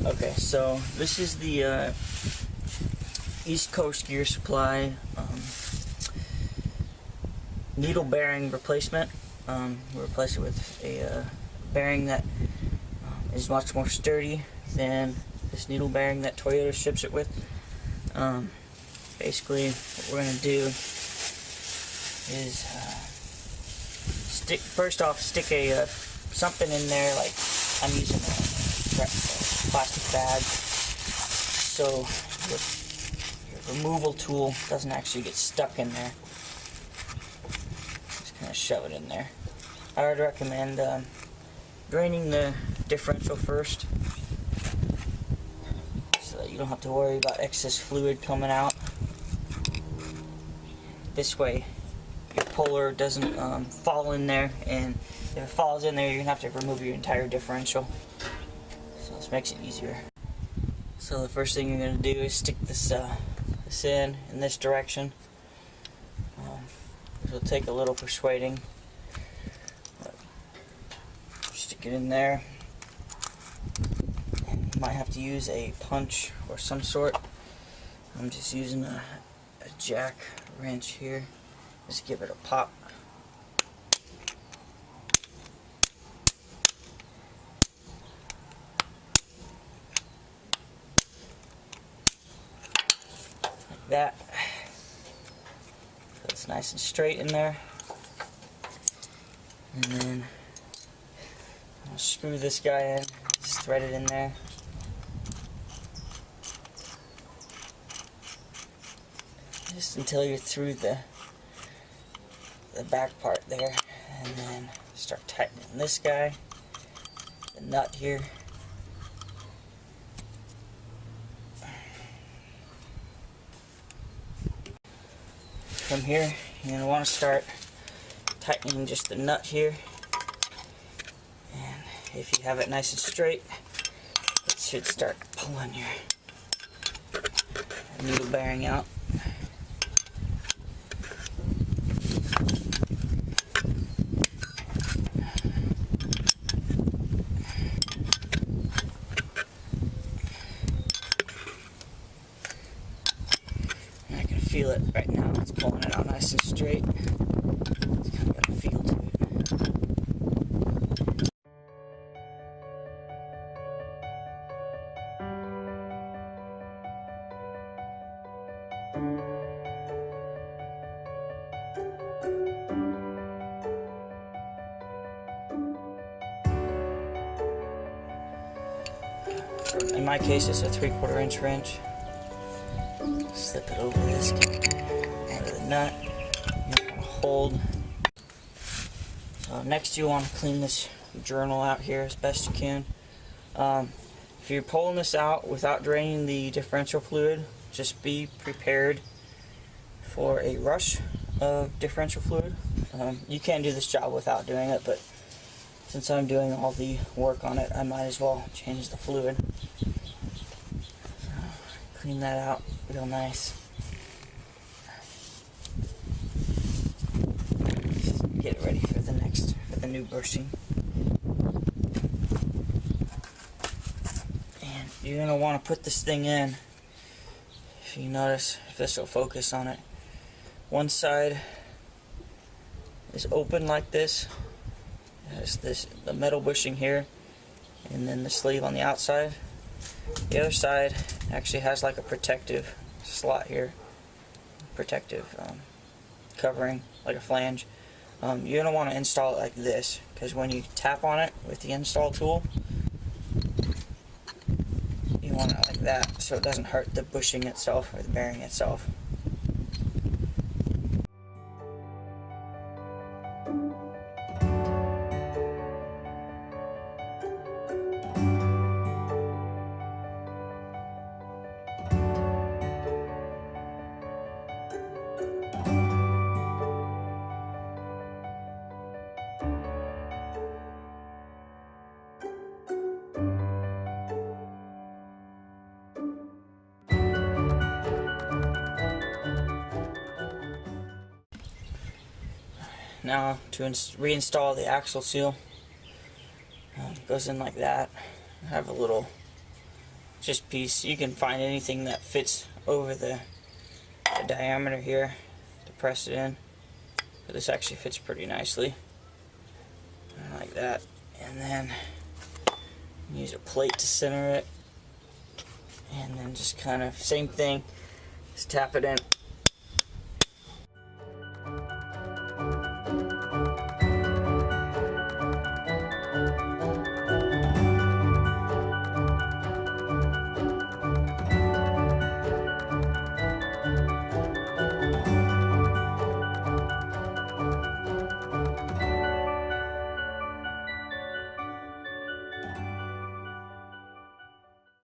Okay, so this is the East Coast Gear Supply needle bearing replacement. We replace it with a bearing that is much more sturdy than this needle bearing that Toyota ships it with. Basically, what we're going to do is stick a something in there, like I'm using a plastic bag, so your removal tool doesn't actually get stuck in there. Just kind of shove it in there. I would recommend draining the differential first, so that you don't have to worry about excess fluid coming out. This way your puller doesn't fall in there, and if it falls in there, you're going to have to remove your entire differential. So this makes it easier. So the first thing you're going to do is stick this in this direction. It'll take a little persuading. Stick it in there. And you might have to use a punch or some sort. I'm just using a jack wrench here. Just give it a pop. Like that. So it's nice and straight in there. And then I'll screw this guy in. Just thread it in there. Just until you're through the back part there, and then start tightening this guy, the nut here. From here, you're going to want to start tightening just the nut here, and if you have it nice and straight, it should start pulling your needle bearing out. Feel it right now. It's pulling it out nice and straight. It's kind of got a feel to it. In my case, it's a 3/4 inch wrench. Slip it over this under the nut. You're going to hold. So next, you want to clean this journal out here as best you can. If you're pulling this out without draining the differential fluid, just be prepared for a rush of differential fluid. You can do this job without doing it, but since I'm doing all the work on it, I might as well change the fluid. So, clean that out real nice. Get it ready for the new bushing. And you're going to want to put this thing in. If you notice, if this will focus on it, one side is open like this. It has the metal bushing here, and then the sleeve on the outside. The other side actually has like a protective slot here, protective covering, like a flange. You're going to want to install it like this, because when you tap on it with the install tool, you want it like that so it doesn't hurt the bushing itself or the bearing itself. Now to reinstall the axle seal, it goes in like that. I have a little just piece. You can find anything that fits over the diameter here to press it in. But this actually fits pretty nicely. Like that. And then use a plate to center it. And then just kind of, same thing, just tap it in